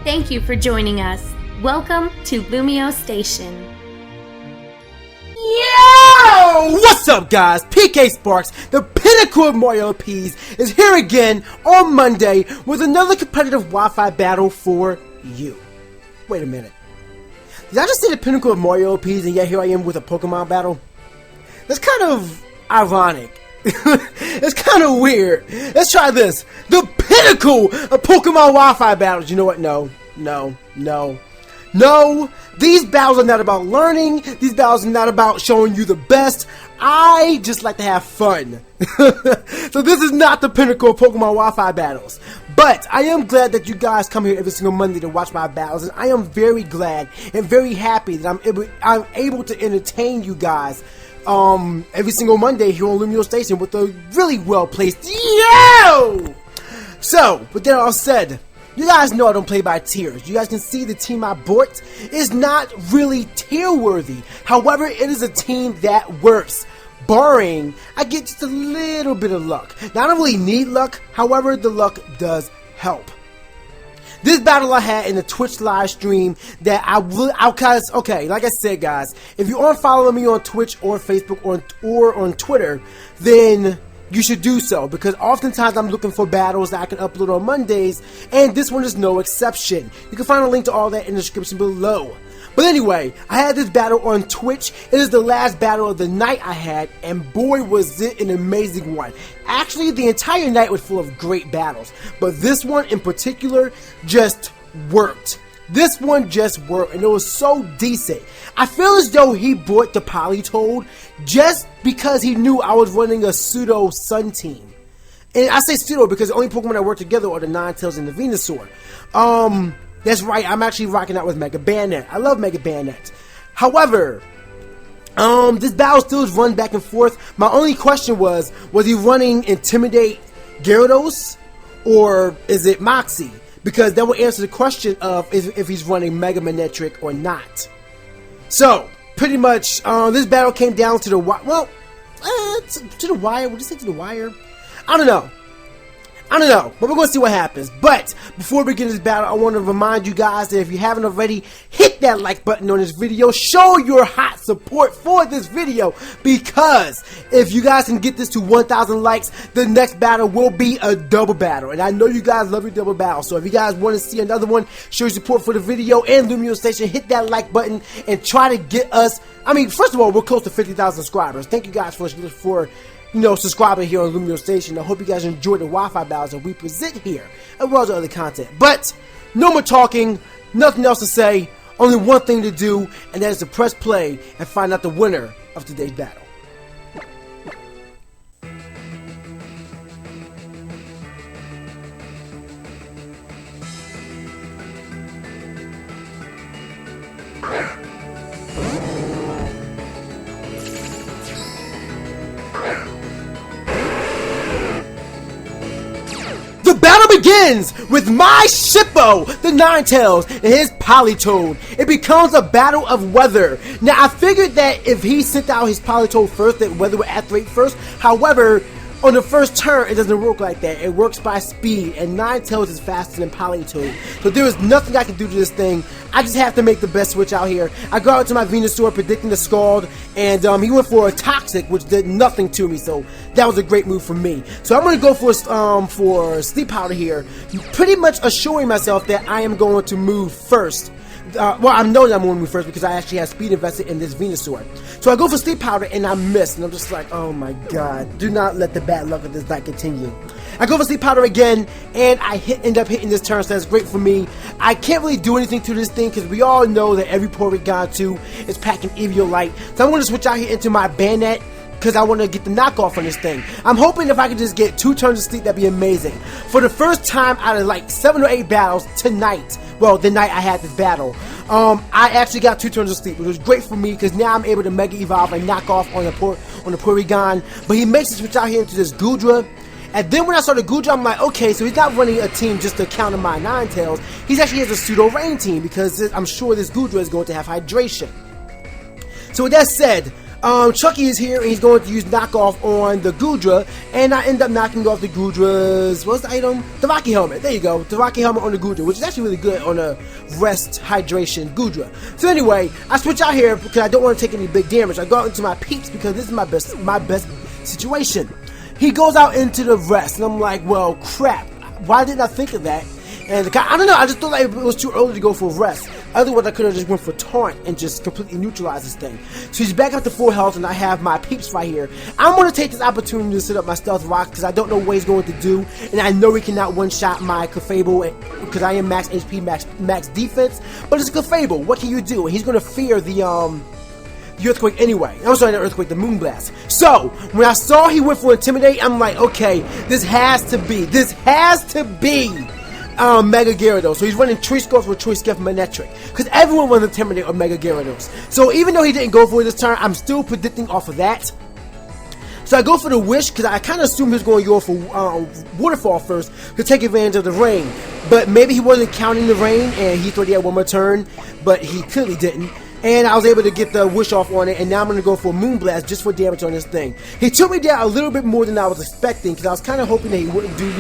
Thank you for joining us. Welcome to LumioseStation. Yo! What's up, guys? PKSparkxx, the pinnacle of Mario LPs, is here again on Monday with another competitive Wi-Fi battle for you. Wait a minute. Did I just say the pinnacle of Mario LPs and yet here I am with a Pokemon battle? That's kind of ironic. It's kind of weird. Let's try this. The pinnacle of Pokemon Wi-Fi battles. You know what? No. These battles are not about learning. These battles are not about showing you the best. I just like to have fun. So this is not the pinnacle of Pokemon Wi-Fi battles. But I am glad that you guys come here every single Monday to watch my battles. And I am very glad and very happy that I'm able to entertain you guys every single Monday here on LumioseStation with a really well-placed yo! So, with that all said, you guys know I don't play by tiers. You guys can see the team I bought is not really tier-worthy. However, it is a team that works. Barring, I get just a little bit of luck. Now, I don't really need luck. However, the luck does help. This battle I had in the Twitch live stream that okay, like I said, guys, if you aren't following me on Twitch or Facebook or on Twitter, then you should do so, because oftentimes I'm looking for battles that I can upload on Mondays, and this one is no exception. You can find a link to all that in the description below. But anyway, I had this battle on Twitch. It is the last battle of the night I had, and boy was it an amazing one. Actually, the entire night was full of great battles, but this one in particular just worked. This one just worked, and it was so decent. I feel as though he bought the Politoed just because he knew I was running a pseudo Sun team. And I say pseudo because the only Pokemon that work together are the Ninetales and the Venusaur. That's right, I'm actually rocking out with Mega Bayonet. I love Mega Bayonet. However, this battle still is run back and forth. My only question was he running Intimidate Gyarados or is it Moxie? Because that will answer the question of if he's running Mega Manectric or not. So, pretty much, this battle came down to the wire. To the wire? Would you say to the wire? I don't know, but we're going to see what happens. But before we begin this battle, I want to remind you guys that if you haven't already, hit that like button on this video. Show your hot support for this video, because if you guys can get this to 1,000 likes, the next battle will be a double battle. And I know you guys love your double battle, so if you guys want to see another one, show your support for the video and LumioseStation, hit that like button and try to get us, first of all, we're close to 50,000 subscribers. Thank you guys for subscribing here on LumioseStation. I hope you guys enjoy the Wi-Fi battles that we present here, as well as other content. But, no more talking, nothing else to say, only one thing to do, and that is to press play and find out the winner of today's battle. Begins with my Shippo, the Ninetales, and his Politoed. It becomes a battle of weather. Now, I figured that if he sent out his Politoed first, that weather would activate first. However, on the first turn, it doesn't work like that. It works by speed, and Ninetales is faster than Politoed. So there is nothing I can do to this thing. I just have to make the best switch out here. I go out to my Venusaur predicting the Scald, and he went for a Toxic, which did nothing to me, so that was a great move for me. So I'm going to go for Sleep Powder here, pretty much assuring myself that I am going to move first. Well, I know that I'm going to move first because I actually have speed invested in this Venusaur. So I go for Sleep Powder and I miss, and I'm just like, oh my god, do not let the bad luck of this night continue. I go for Sleep Powder again, and I end up hitting this turn, so that's great for me. I can't really do anything to this thing because we all know that every Porygon 2 is packing Eviolite. So I'm going to switch out here into my Bayonet because I want to get the knockoff on this thing. I'm hoping if I could just get 2 turns of sleep, that'd be amazing. For the first time out of like 7 or 8 battles tonight, well, the night I had this battle, I actually got 2 turns of sleep, which was great for me because now I'm able to Mega Evolve and knock off on the Porygon. But he makes the switch out here into this Goodra. And then when I saw the Goodra, I'm like, okay, so he's not running a team just to counter my Ninetales. He actually has a pseudo rain team because I'm sure this Goodra is going to have hydration. So with that said, Chucky is here, and he's going to use knockoff on the Goodra, and I end up knocking off the Goodra's, what's the item? The Rocky Helmet. There you go. The Rocky Helmet on the Goodra, which is actually really good on a rest hydration Goodra. So anyway, I switch out here because I don't want to take any big damage. I go out into my peeps because this is my best situation. He goes out into the rest, and I'm like, well, crap. Why didn't I think of that? And I don't know, I just thought like it was too early to go for rest. Otherwise, I could have just went for taunt and just completely neutralized this thing. So he's back up to full health, and I have my peeps right here. I'm going to take this opportunity to set up my stealth rock because I don't know what he's going to do, and I know he cannot one-shot my Clefable because I am max HP, max defense. But it's a Clefable. What can you do? He's going to fear the Earthquake anyway. I'm sorry, not Earthquake, the Moonblast. So, when I saw he went for Intimidate, I'm like, okay, this has to be Mega Gyarados. So he's running Choice Scarf with Choice Scarf Manectric. Because everyone runs Intimidate on Mega Gyarados. So even though he didn't go for it this turn, I'm still predicting off of that. So I go for the Wish because I kind of assumed he was going to go for Waterfall first to take advantage of the rain. But maybe he wasn't counting the rain and he thought he had one more turn. But he clearly didn't. And I was able to get the Wish off on it, and now I'm going to go for a Moonblast just for damage on this thing. He took me down a little bit more than I was expecting, because I was kind of hoping that he wouldn't do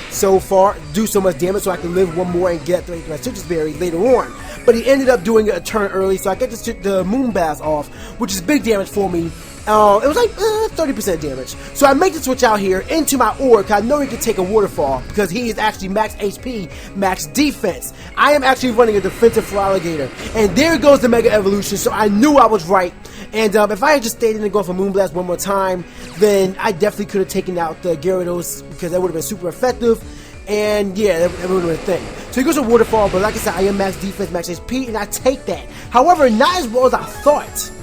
so much damage so I could live one more and get my Citrus Berry later on. But he ended up doing it a turn early, so I get the Moonblast off, which is big damage for me. It was like 30% damage. So I make the switch out here into my Orb, because I know he can take a Waterfall, because he is actually max HP, max defense. I am actually running a defensive Feraligatr. And there goes the Mega Evolution, so I knew I was right. And if I had just stayed in and gone for Moonblast one more time, then I definitely could have taken out the Gyarados, because that would have been super effective. And yeah, that would have been a thing. So he goes to Waterfall, but like I said, I am max defense, max HP, and I take that. However, not as well as I thought.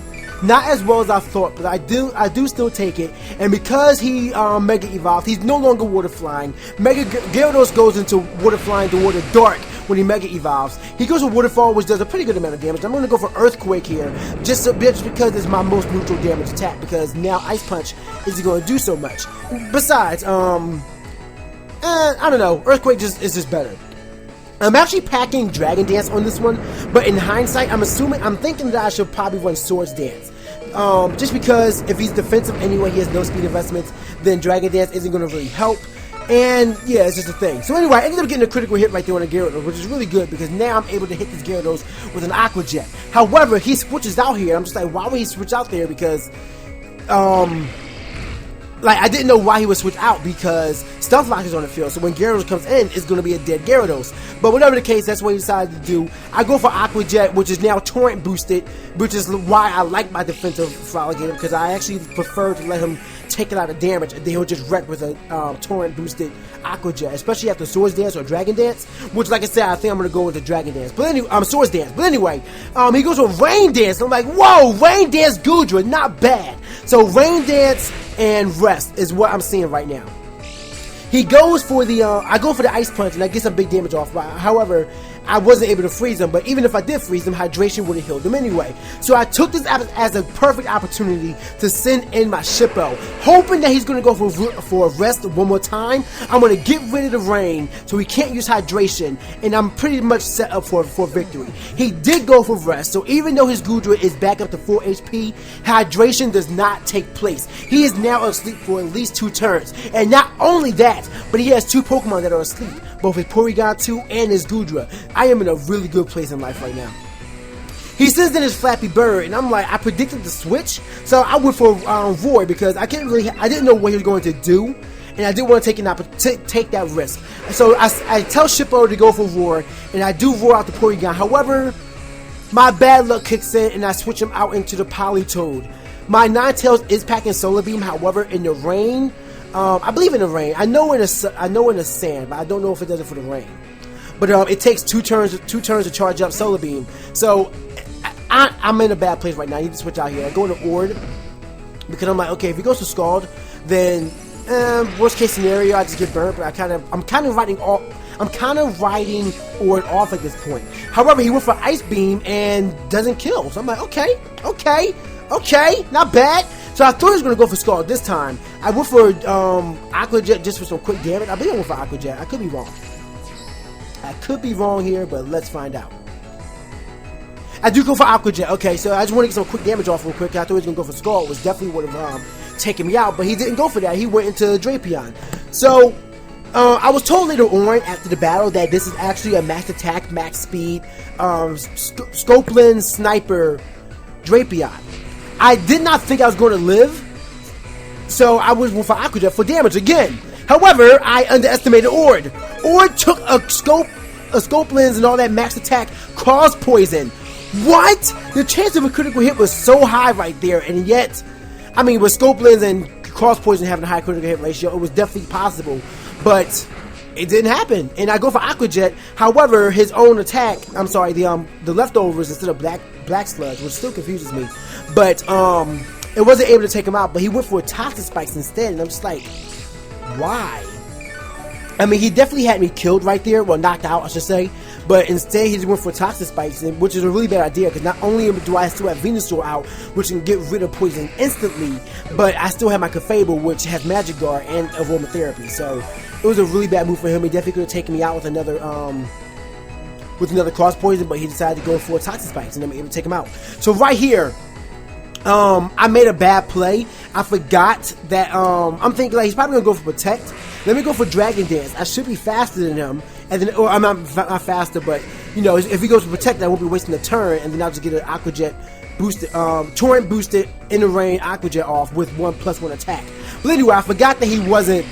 Not as well as I thought, but I do still take it. And because he Mega Evolved, he's no longer Water Flying. Mega Gyarados goes into Water Flying to Water Dark when he Mega Evolves. He goes to Waterfall, which does a pretty good amount of damage. I'm going to go for Earthquake here, just because it's my most neutral damage attack, because now Ice Punch isn't going to do so much. Besides, I don't know, Earthquake is just better. I'm actually packing Dragon Dance on this one, but in hindsight, I'm thinking that I should probably run Swords Dance. Just because if he's defensive anyway, he has no speed investments, then Dragon Dance isn't going to really help. And yeah, it's just a thing. So anyway, I ended up getting a critical hit right there on a Gyarados, which is really good because now I'm able to hit this Gyarados with an Aqua Jet. However, he switches out here. I'm just like, why would he switch out there? Because, like, I didn't know why he would switch out because Stealth Rock is on the field, so when Gyarados comes in, it's going to be a dead Gyarados. But whatever the case, that's what he decided to do. I go for Aqua Jet, which is now Torrent boosted, which is why I like my defensive Feraligatr, because I actually prefer to let him take a lot of damage, and then he'll just wreck with a Torrent boosted Aqua Jet, especially after Swords Dance or Dragon Dance, which, like I said, I think I'm going to go with the Dragon Dance. But anyway, Swords Dance. But anyway, he goes with Rain Dance. I'm like, whoa, Rain Dance Goodra, not bad. So Rain Dance and Rest is what I'm seeing right now. He goes for the, I go for the Ice Punch, and I get some big damage off. However, I wasn't able to freeze him, but even if I did freeze him, Hydration would have healed him anyway. So I took this as a perfect opportunity to send in my Shippo, hoping that he's going to go for a Rest one more time. I'm going to get rid of the rain, so he can't use Hydration, and I'm pretty much set up for victory. He did go for Rest, so even though his Goodra is back up to 4 HP, Hydration does not take place. He is now asleep for at least 2 turns, and not only that, but he has 2 Pokemon that are asleep, both his Porygon 2 and his Goodra. I am in a really good place in life right now. He sends in his Flappy Bird, and I'm like, I predicted the switch, so I went for Roar because I didn't know what he was going to do, and I didn't want to take that risk. So I tell Shippo to go for Roar, and I do Roar out the Porygon. However, my bad luck kicks in, and I switch him out into the Politoed. My Ninetales is packing Solar Beam. However, in the rain, I believe in the rain. I know in the sand, but I don't know if it does it for the rain. But it takes 2 turns to charge up Solar Beam. So I'm in a bad place right now. I need to switch out here. I go into Ord because I'm like, okay, if he goes to Scald, then worst case scenario, I just get burnt. But I'm kind of writing Ord off at this point. However, he went for Ice Beam and doesn't kill. So I'm like, okay, not bad. So I thought he was going to go for Scald this time. I went for Aqua Jet just for some quick damage. I believe I went for Aqua Jet. I could be wrong. I could be wrong here, but let's find out. I do go for Aqua Jet. Okay, so I just want to get some quick damage off real quick. I thought he was going to go for Skull. It was definitely would have taken me out, but he didn't go for that. He went into Drapion. So, I was told later on after the battle that this is actually a max attack, max speed, scope lens sniper Drapion. I did not think I was going to live, so I was going for Aqua Jet for damage again. However, I underestimated Ord. Ord took a scope lens and all that max attack, cross poison. What? The chance of a critical hit was so high right there, and yet, I mean, with scope lens and cross poison having a high critical hit ratio, it was definitely possible, but it didn't happen. And I go for Aqua Jet. However, his own attack, I'm sorry, the leftovers instead of black sludge, which still confuses me, but it wasn't able to take him out. But he went for Toxic Spikes instead, and I'm just like, why? I mean, he definitely had me killed right there, well, knocked out, I should say. But instead, he just went for Toxic Spikes, which is a really bad idea, because not only do I still have Venusaur out, which can get rid of poison instantly, but I still have my Clefable, which has Magic Guard and Aromatherapy. So it was a really bad move for him. He definitely could have taken me out with another cross poison, but he decided to go for Toxic Spikes, and I'm able to take him out. So right here, I made a bad play. I forgot that, I'm thinking like he's probably gonna go for Protect. Let me go for Dragon Dance. I should be faster than him, and then, or I'm not faster, but you know, if he goes for Protect, I won't be wasting a turn, and then I'll just get an Aqua Jet boosted, Torrent boosted in the rain Aqua Jet off with 1+1 attack. But anyway, I forgot that he wasn't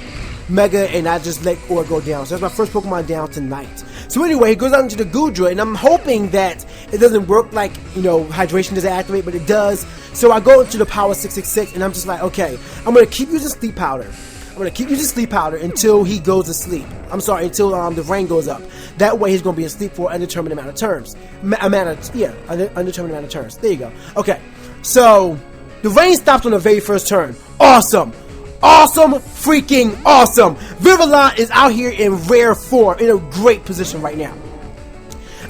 Mega, and I just let Ord go down. So that's my first Pokemon down tonight. So anyway, he goes out into the Goodra, and I'm hoping that it doesn't work like, you know, Hydration doesn't activate, but it does. So I go into the Power 666, and I'm just like, okay, I'm going to keep using Sleep Powder. I'm going to keep using Sleep Powder until he goes to sleep. I'm sorry, until the rain goes up. That way he's going to be asleep for an undetermined amount of turns. Undetermined amount of turns. There you go. Okay, so the rain stops on the very first turn. Awesome. Awesome, freaking awesome. Vivillon is out here in rare form, in a great position right now.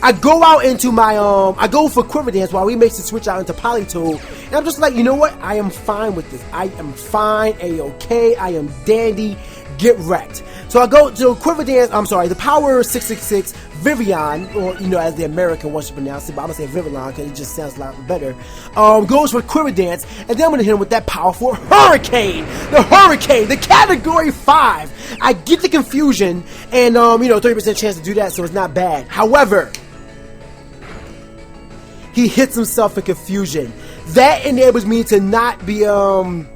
I go out into my, I go for Quiver Dance while he makes the switch out into Politoed, and I'm just like, you know what? I am fine with this. I am fine, A-okay, I am dandy, get wrecked. So I go to Quiver Dance, I'm sorry, the Power 666 Vivillon, or, you know, as the American wants to pronounce it, but I'm going to say Vivillon because it just sounds a lot better, goes for Quiver Dance, and then I'm going to hit him with that powerful Hurricane! The Hurricane! The Category 5! I get the confusion, and, you know, 30% chance to do that, so it's not bad. However, he hits himself in confusion. That enables me to not be, to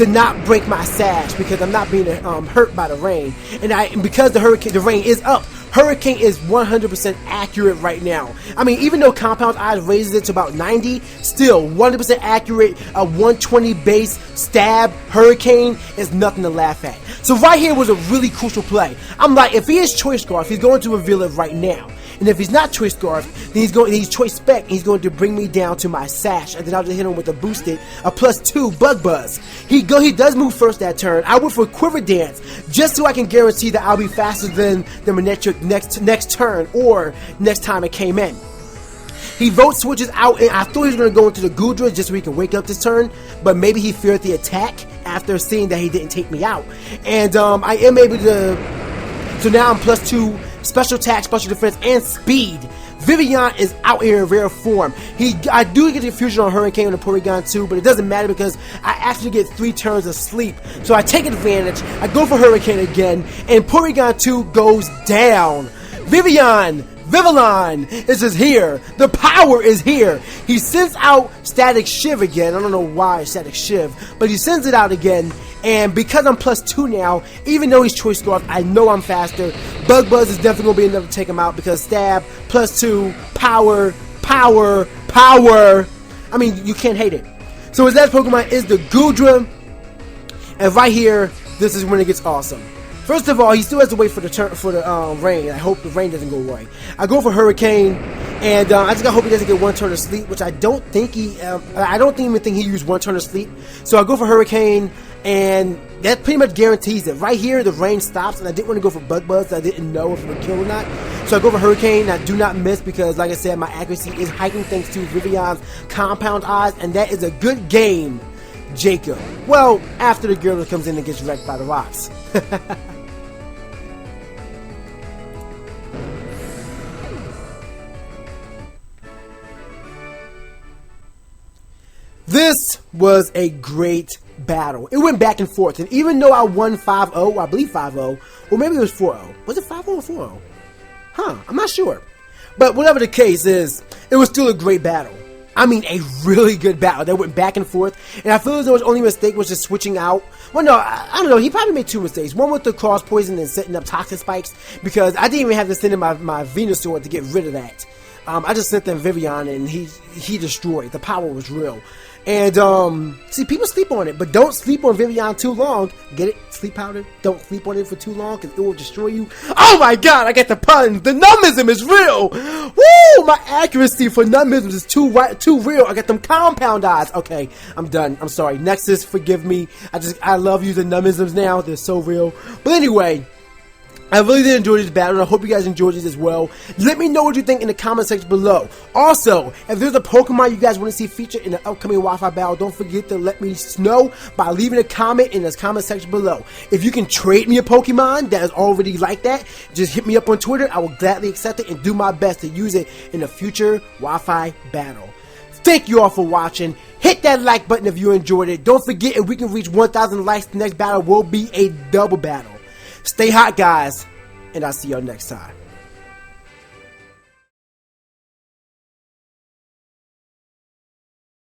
not break my sash, because I'm not being hurt by the rain, and because the rain is up. Hurricane is 100% accurate right now. I mean, even though Compound Eyes raises it to about 90, still 100% accurate. A 120 base stab Hurricane is nothing to laugh at. So right here was a really crucial play. I'm like, if he is Choice Scarf, he's going to reveal it right now. And if he's not Choice Scarf, then he's Choice Spec, and he's going to bring me down to my sash, and then I'll just hit him with a boosted, a +2 Bug Buzz. He does move first that turn. I went for Quiver Dance, just so I can guarantee that I'll be faster than the Manectric next turn, or next time it came in. He vote switches out, and I thought he was going to go into the Goodra just so he can wake up this turn, but maybe he feared the attack after seeing that he didn't take me out. And I am able to, so now I'm +2 special attack, special defense, and speed. Vivillon is out here in rare form. I do get the fusion on Hurricane on the Porygon 2, but it doesn't matter because I actually get 3 turns of sleep. So I take advantage, I go for Hurricane again, and Porygon 2 goes down. Vivillon is here. The power is here. He sends out Static Shiv again. I don't know why Static Shiv, but he sends it out again. And because I'm +2 now, even though he's Choice Scarf, I know I'm faster. Bug Buzz is definitely going to be enough to take him out because Stab, +2, power. I mean, you can't hate it. So his last Pokemon is the Goodra. And right here, this is when it gets awesome. First of all, he still has to wait for the rain. I hope the rain doesn't go away. I go for Hurricane, and I just gotta hope he doesn't get 1 turn of sleep, which I don't think he. I don't even think he used 1 turn of sleep. So I go for Hurricane, and that pretty much guarantees it. Right here, the rain stops, and I didn't want to go for Bug Buzz. I didn't know if it would kill or not. So I go for Hurricane. I do not miss because, like I said, my accuracy is heightened thanks to Vivillon's Compound Eyes, and that is a good game, Jacob. Well, after the girl comes in and gets wrecked by the rocks. this was a great battle. It went back and forth, and even though I won 5-0, I believe 5-0, or maybe it was 4-0. Was it 5-0 or 4-0? Huh, I'm not sure. But whatever the case is, it was still a great battle. I mean, a really good battle that went back and forth, and I feel as though his only mistake was just switching out. Well, no, I don't know. He probably made 2 mistakes. One with the cross poison and setting up toxic spikes, because I didn't even have to send in my Venusaur to get rid of that. I just sent them Vivian, and he destroyed. The power was real. And, see, people sleep on it, but don't sleep on Vivian too long. Get it? Sleep powder? Don't sleep on it for too long, because it will destroy you. Oh my god, I get the puns! The numbism is real! Woo! My accuracy for numbisms is too real. I get them compound eyes. Okay, I'm done. I'm sorry. Nexus, forgive me. I love using numbisms now. They're so real. But anyway, I really did enjoy this battle, and I hope you guys enjoyed this as well. Let me know what you think in the comment section below. Also, if there's a Pokemon you guys want to see featured in the upcoming Wi-Fi battle, don't forget to let me know by leaving a comment in the comment section below. If you can trade me a Pokemon that is already like that, just hit me up on Twitter. I will gladly accept it and do my best to use it in a future Wi-Fi battle. Thank you all for watching. Hit that like button if you enjoyed it. Don't forget, if we can reach 1,000 likes, the next battle will be a double battle. Stay hot, guys, and I'll see y'all next time.